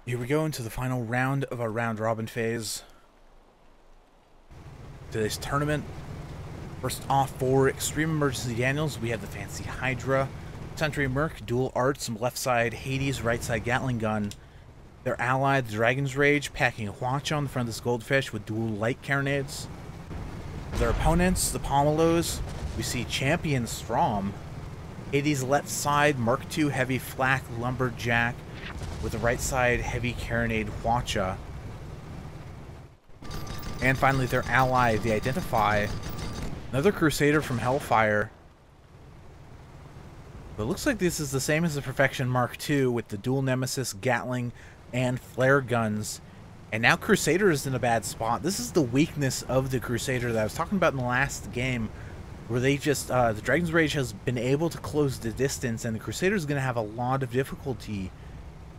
Here we go into the final round of our round-robin phase. Today's tournament. First off, for Extreme Emergency Daniels, we have the Fancy Hydra, Sentry Merc, Dual Arts, left side Hades, right side Gatling Gun. Their ally, the Dragon's Rage, packing a Hwacha on the front of this Goldfish with dual light carronades. Their opponents, the Pomelos, we see Champion Strom, Hades left side Mark II Heavy Flak Lumberjack with the right side Heavy Carronade Hwacha. And finally their ally, the Identify, another Crusader from Hellfire. But it looks like this is the same as the Perfection Mark II with the dual Nemesis, Gatling, and Flare guns. And now Crusader is in a bad spot. This is the weakness of the Crusader that I was talking about in the last game, where they just, the Dragon's Rage has been able to close the distance, and the Crusader is going to have a lot of difficulty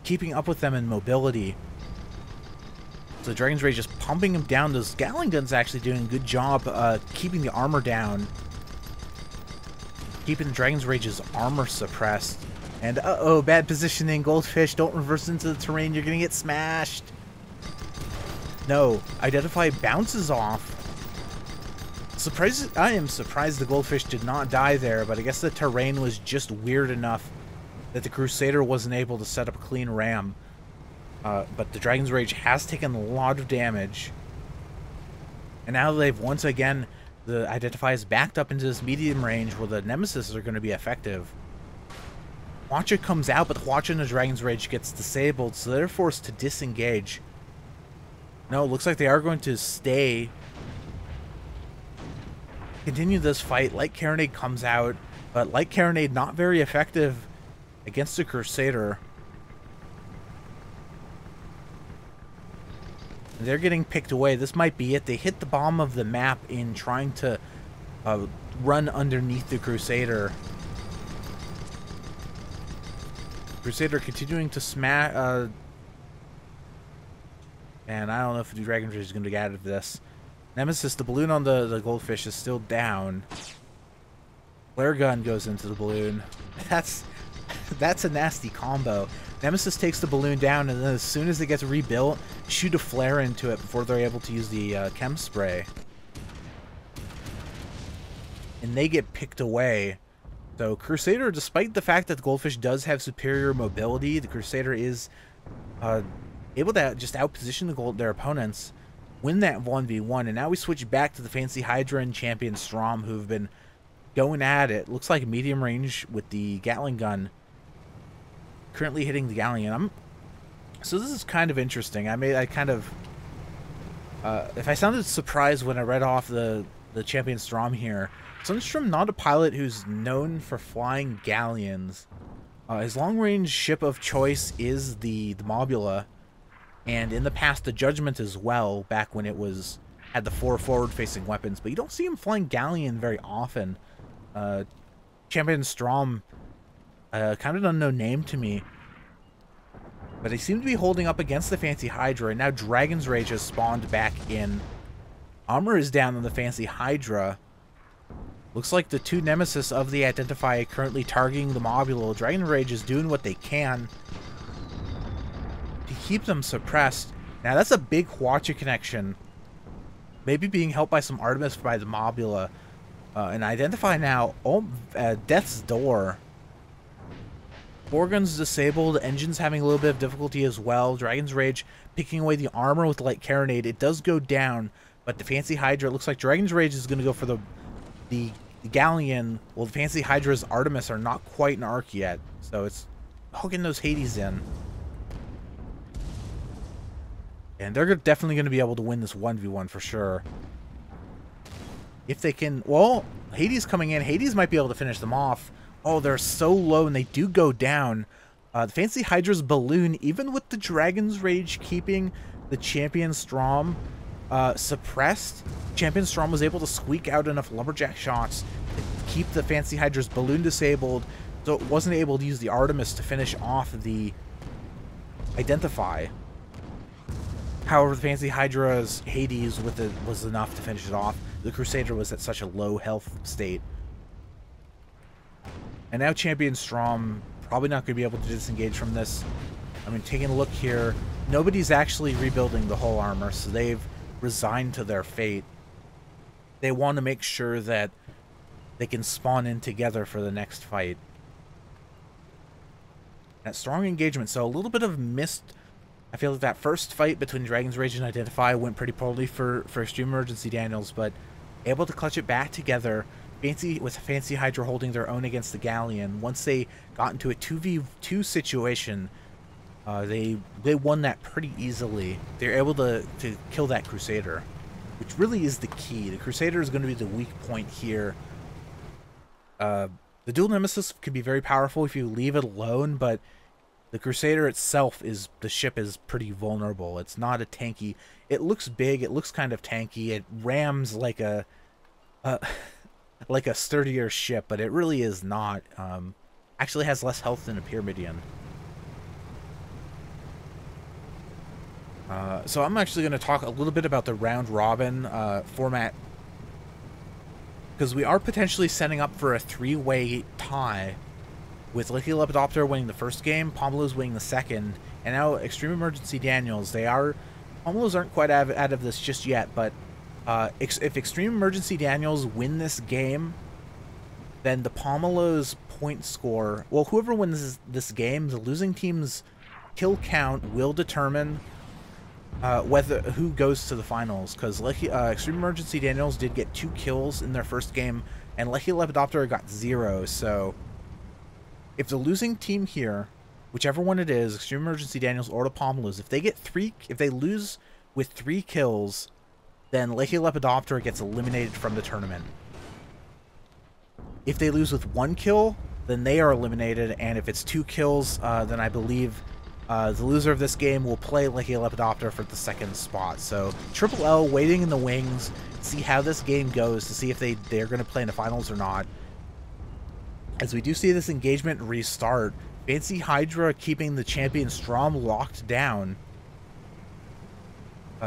keeping up with them in mobility. So the Dragon's Rage just pumping them down. Those Gatling guns actually doing a good job keeping the armor down, keeping the Dragon's Rage's armor suppressed. And uh-oh, bad positioning. Goldfish, don't reverse into the terrain. You're going to get smashed. No, Identify bounces off. I am surprised the Goldfish did not die there, but I guess the terrain was just weird enough that the Crusader wasn't able to set up a clean ram. But the Dragon's Rage has taken a lot of damage. And now they've once again, the Identify is backed up into this medium range where the Nemesis are going to be effective. Hwacha comes out, but Hwacha and the Dragon's Rage gets disabled, so they're forced to disengage. No, it looks like they are going to stay. Continue this fight. Light Carronade comes out, but Light Carronade not very effective against the Crusader. They're getting picked away. This might be it. They hit the bottom of the map in trying to run underneath the Crusader. Crusader continuing to smash. And I don't know if the Dragon Rage is going to get out of this. Nemesis, the balloon on the Goldfish is still down. Flare gun goes into the balloon. That's a nasty combo. Nemesis takes the balloon down, and then as soon as it gets rebuilt, shoot a flare into it before they're able to use the chem spray. And they get picked away. So Crusader, despite the fact that the Goldfish does have superior mobility, the Crusader is able to just outposition their opponents, win that 1v1. And now we switch back to the Fancy Hydra and Champion Strom, who've been going at it. Looks like medium range with the Gatling gun. Currently hitting the Gatling gun. So this is kind of interesting. If I sounded surprised when I read off the Champion Strom here, Sunstrom not a pilot who's known for flying galleons. His long-range ship of choice is the Mobula, and in the past the Judgment as well, back when it had the 4 forward-facing weapons, but you don't see him flying galleon very often. Champion Strom, kind of an unknown name to me, but they seem to be holding up against the Fancy Hydra, and now Dragon's Rage has spawned back in. Armor is down on the Fancy Hydra. Looks like the two Nemesis of the Identify are currently targeting the Mobula. Dragon Rage is doing what they can to keep them suppressed. Now that's a big Hwacha connection. Maybe being helped by some Artemis by the Mobula. And Identify now, Death's Door. 4 guns disabled, Engine's having a little bit of difficulty as well. Dragon's Rage picking away the armor with Light Carronade. It does go down, but the Fancy Hydra, it looks like Dragon's Rage is going to go for the Galleon. Well, the Fancy Hydra's Artemis are not quite an arc yet, so it's hooking those Hades in. And they're definitely going to be able to win this 1v1 for sure. If they can... Well, Hades coming in. Hades might be able to finish them off. Oh, they're so low, and they do go down. The Fancy Hydra's balloon, even with the Dragon's Rage keeping the Champion Strom suppressed, Champion Strom was able to squeak out enough Lumberjack shots to keep the Fancy Hydra's balloon disabled, so it wasn't able to use the Artemis to finish off the Identify. However, the Fancy Hydra's Hades was enough to finish it off. The Crusader was at such a low health state. And now Champion Strom probably not going to be able to disengage from this. I mean, taking a look here, nobody's actually rebuilding the whole armor, so they've resigned to their fate. They want to make sure that they can spawn in together for the next fight. That strong engagement, so a little bit of missed. I feel like that first fight between Dragon's Rage and Identify went pretty poorly for Extreme Emergency Daniels, but able to clutch it back together. Fancy Hydra holding their own against the Galleon. Once they got into a 2v2 situation, they won that pretty easily. They're able to kill that Crusader, which really is the key. The Crusader is going to be the weak point here. The Dual Nemesis can be very powerful if you leave it alone, but the Crusader itself the ship is pretty vulnerable. It's not a tanky. It looks big. It looks kind of tanky. It rams like a like a sturdier ship, but it really is not. Actually has less health than a Pyramidion. So I'm actually going to talk a little bit about the round robin format, because we are potentially setting up for a 3-way tie, with Licky Lepidopter winning the first game, Pomelos winning the second, and now Extreme Emergency Daniels. Pomelos aren't quite out of this just yet, but if Extreme Emergency Daniels win this game, then the Pomelos point score, well, whoever wins this game, the losing team's kill count will determine who goes to the finals, because Extreme Emergency Daniels did get 2 kills in their first game, and Licky Lepidopter got 0, so if the losing team here, whichever one it is, Extreme Emergency Daniels or the Pomelos, if they lose with 3 kills, then Licky Lepidopter gets eliminated from the tournament. If they lose with 1 kill, then they are eliminated, and if it's 2 kills, then I believe the loser of this game will play Licky Lepidopter for the second spot. So Triple L waiting in the wings, see how this game goes, to see if they're going to play in the finals or not. As we do see this engagement restart, Fancy Hydra keeping the Champion Strom locked down.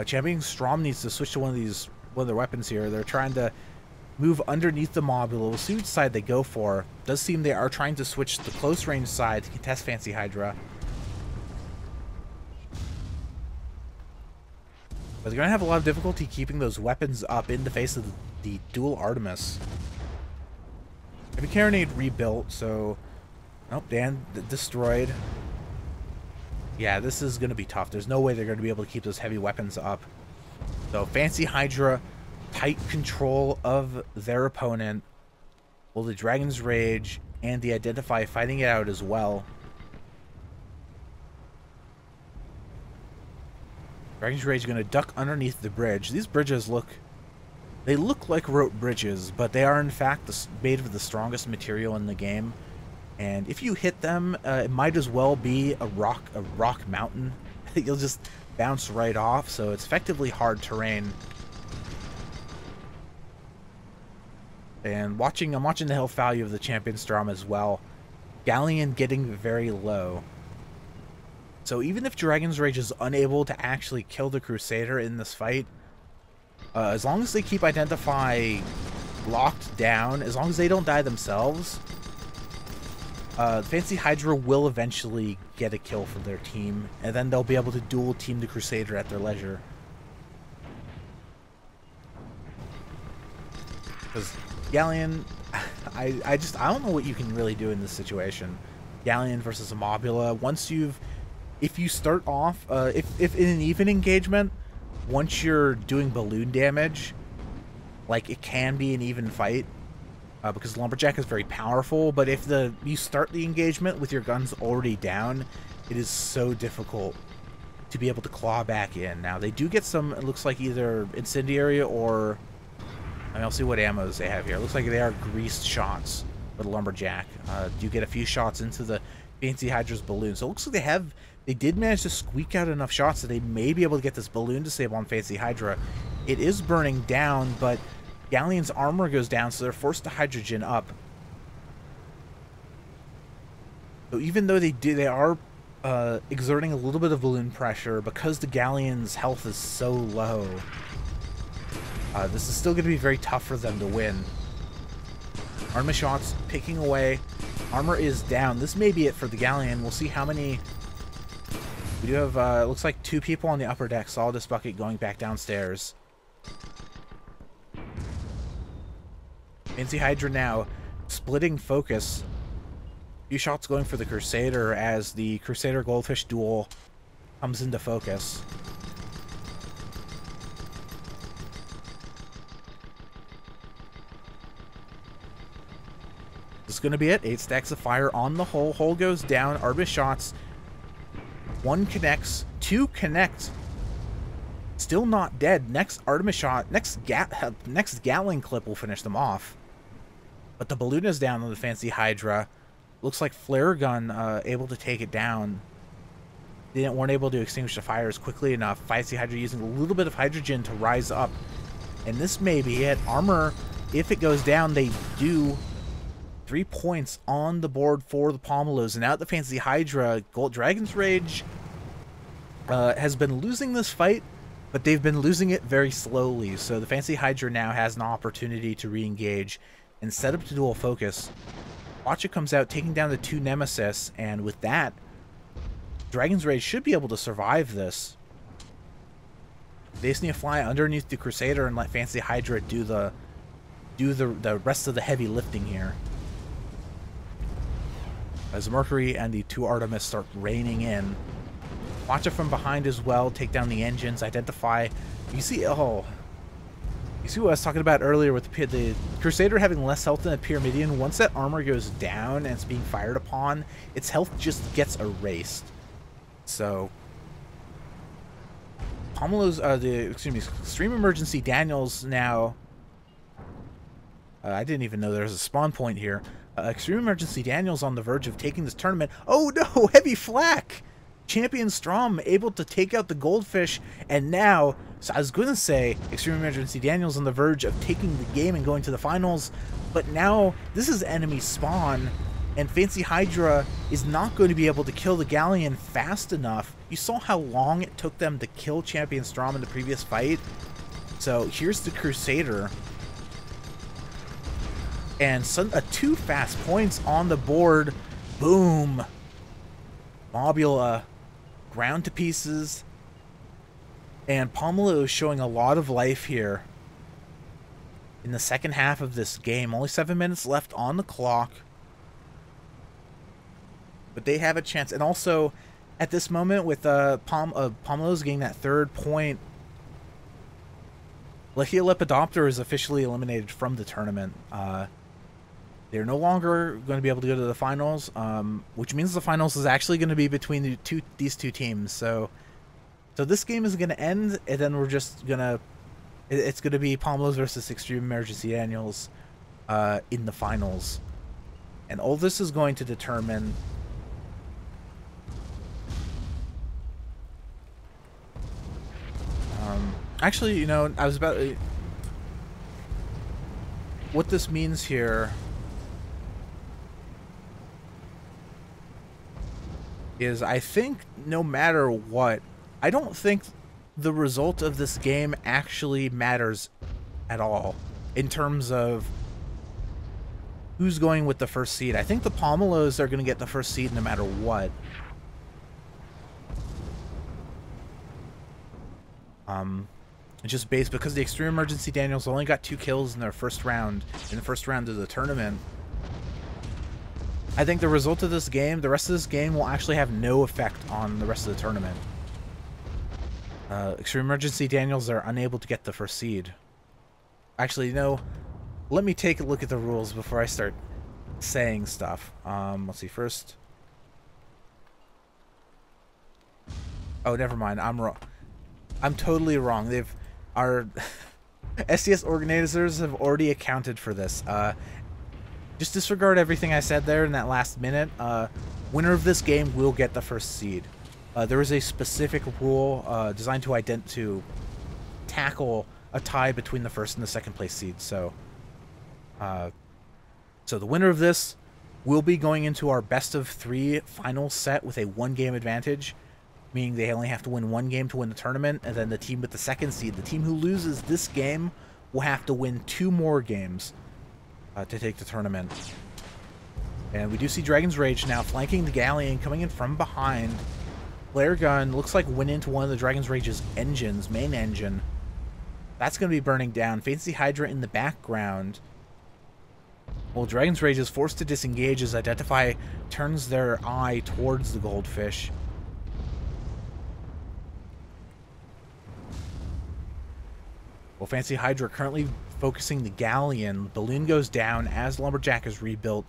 Champion Strom needs to switch to one of their weapons here. They're trying to move underneath the Mobula. We'll see which side they go for. Does seem they are trying to switch to the close range side to contest Fancy Hydra. But they're going to have a lot of difficulty keeping those weapons up in the face of the dual Artemis. Heavy Carronade rebuilt, so... Nope, Dan destroyed. Yeah, this is going to be tough. There's no way they're going to be able to keep those heavy weapons up. So, Fancy Hydra, tight control of their opponent. Well, the Dragon's Rage and the Identify fighting it out as well. Dragon's Rage is going to duck underneath the bridge. These bridges look like rope bridges, but they are in fact made of the strongest material in the game. And if you hit them, it might as well be a rock mountain. You'll just bounce right off, so it's effectively hard terrain. And I'm watching the health value of the Champion Strom as well. Galleon getting very low. So even if Dragon's Rage is unable to actually kill the Crusader in this fight, as long as they keep Identify locked down, as long as they don't die themselves, Fancy Hydra will eventually get a kill for their team, and then they'll be able to dual team the Crusader at their leisure. Because Galleon, I don't know what you can really do in this situation. Galleon versus a Mobula. If you start off, if in an even engagement, once you're doing balloon damage, like, it can be an even fight, because Lumberjack is very powerful, but if you start the engagement with your guns already down, it is so difficult to be able to claw back in. Now, they do get some, it looks like, either Incendiary or, I mean, I'll see what ammos they have here. It looks like they are greased shots with Lumberjack. You get a few shots into the Fancy Hydra's balloon. So it looks like they did manage to squeak out enough shots that they may be able to get this balloon disable on Fancy Hydra. It is burning down, but Galleon's armor goes down, so they're forced to hydrogen up. So even though they are exerting a little bit of balloon pressure, because the Galleon's health is so low, this is still going to be very tough for them to win. Artemis shots picking away. Armor is down. This may be it for the Galleon. We'll see how many We do have, looks like 2 people on the upper deck. Solidus Bucket going back downstairs. Fancy Hydra now splitting focus. A few shots going for the Crusader as the Crusader Goldfish duel comes into focus. This is going to be it. 8 stacks of fire on the hole. Hole goes down. Artemis shots. 1 connects. 2 connect. Still not dead. Next Artemis shot. Next Gatling clip will finish them off. But the balloon is down on the Fancy Hydra. Looks like Flare Gun able to take it down. They weren't able to extinguish the fires quickly enough. Fancy Hydra using a little bit of hydrogen to rise up. And this may be it. Armor, if it goes down, they do 3 points on the board for the Pomelos. And now the Fancy Hydra, Dragon's Rage has been losing this fight, but they've been losing it very slowly. So the Fancy Hydra now has an opportunity to re-engage and set up to dual focus. Watcha comes out, taking down the 2 Nemesis, and with that, Dragon's Rage should be able to survive this. They just need to fly underneath the Crusader and let Fancy Hydra do the rest of the heavy lifting here. As Mercury and the 2 Artemis start raining in. Watcha from behind as well, take down the engines, identify. You see, oh, you see what I was talking about earlier with the Crusader having less health than a Pyramidion. Once that armor goes down and it's being fired upon, its health just gets erased. So, Pomelos, Extreme Emergency Daniels now. I didn't even know there was a spawn point here. Extreme Emergency Daniels on the verge of taking this tournament. Oh no, heavy flak! Champion Strom able to take out the Goldfish, and now, so I was going to say, Extreme Emergency Daniels on the verge of taking the game and going to the finals, but now this is enemy spawn, and Fancy Hydra is not going to be able to kill the Galleon fast enough. You saw how long it took them to kill Champion Strom in the previous fight. So here's the Crusader. And 2 fast points on the board. Boom. Mobula ground to pieces. And Pomelo is showing a lot of life here in the second half of this game. Only 7 minutes left on the clock. But they have a chance. And also, at this moment, with Pomelos getting that 3rd point, Lehia Lepidopter is officially eliminated from the tournament. They're no longer going to be able to go to the finals, which means the finals is actually going to be between these two teams. So this game is going to end, and then we're just going to... It's going to be Pomelos versus Extreme Emergency Daniels in the finals. And all this is going to determine... actually, you know, I was about... what this means here is, I think, no matter what, I don't think the result of this game actually matters at all in terms of who's going with the first seed. I think the Pomelos are going to get the first seed no matter what. Just based because the Extreme Emergency Daniels only got 2 kills in their first round, in the first round of the tournament. I think the result of this game, the rest of this game, will actually have no effect on the rest of the tournament. Extreme Emergency Daniels are unable to get the first seed. Actually, you know, let me take a look at the rules before I start saying stuff. Let's see, first... oh, never mind, I'm wrong. I'm totally wrong. Our SCS organizers have already accounted for this. Just disregard everything I said there in that last minute. Winner of this game will get the first seed. There is a specific rule designed to tackle a tie between the first and the second place seed. So the winner of this will be going into our best of 3 final set with a 1-game advantage. Meaning they only have to win 1 game to win the tournament, and then the team with the second seed, the team who loses this game, will have to win 2 more games to take the tournament. And we do see Dragon's Rage now flanking the Galleon, coming in from behind. Flare gun looks like went into one of the Dragon's Rage's engines, main engine. That's going to be burning down. Fancy Hydra in the background. Well, Dragon's Rage is forced to disengage as Identify turns their eye towards the Goldfish. Well, Fancy Hydra currently focusing the Galleon. Balloon goes down as Lumberjack is rebuilt.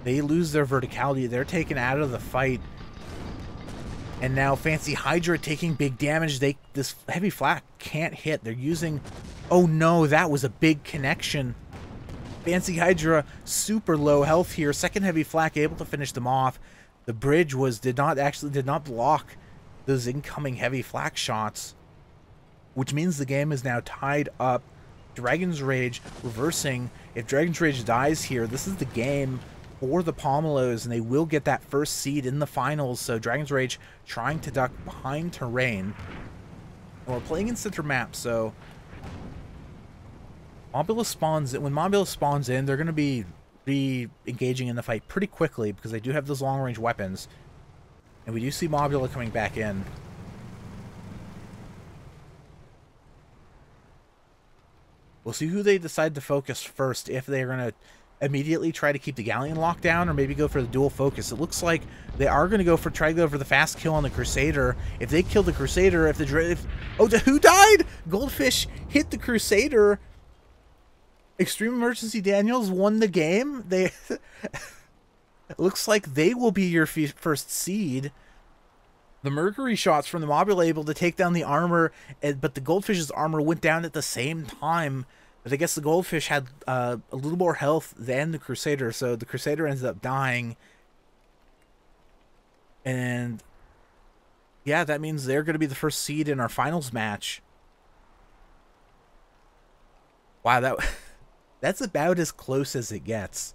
They lose their verticality. They're taken out of the fight. And now Fancy Hydra taking big damage. This heavy flak can't hit. They're using... Oh no, that was a big connection. Fancy Hydra super low health here. Second heavy flak able to finish them off. The bridge did not block those incoming heavy flak shots, which means the game is now tied up. Dragon's Rage reversing. If Dragon's Rage dies here, this is the game for the Pomelos, and they will get that first seed in the finals. So Dragon's Rage trying to duck behind terrain. And we're playing in center map, so Pomelos spawns in. When Pomelos spawns in, they're going to be re-engaging in the fight pretty quickly because they do have those long-range weapons. And we do see Mobula coming back in. We'll see who they decide to focus first, if they're going to immediately try to keep the Galleon locked down or maybe go for the dual focus. It looks like they are going to try to go for the fast kill on the Crusader. If they kill the Crusader, who died? Goldfish hit the Crusader. Extreme Emergency Daniels won the game. It looks like they will be your first seed. The Mercury shots from the Mobula able to take down the armor, but the Goldfish's armor went down at the same time. But I guess the Goldfish had a little more health than the Crusader, so the Crusader ended up dying. And yeah, that means they're going to be the first seed in our finals match. Wow, that's about as close as it gets.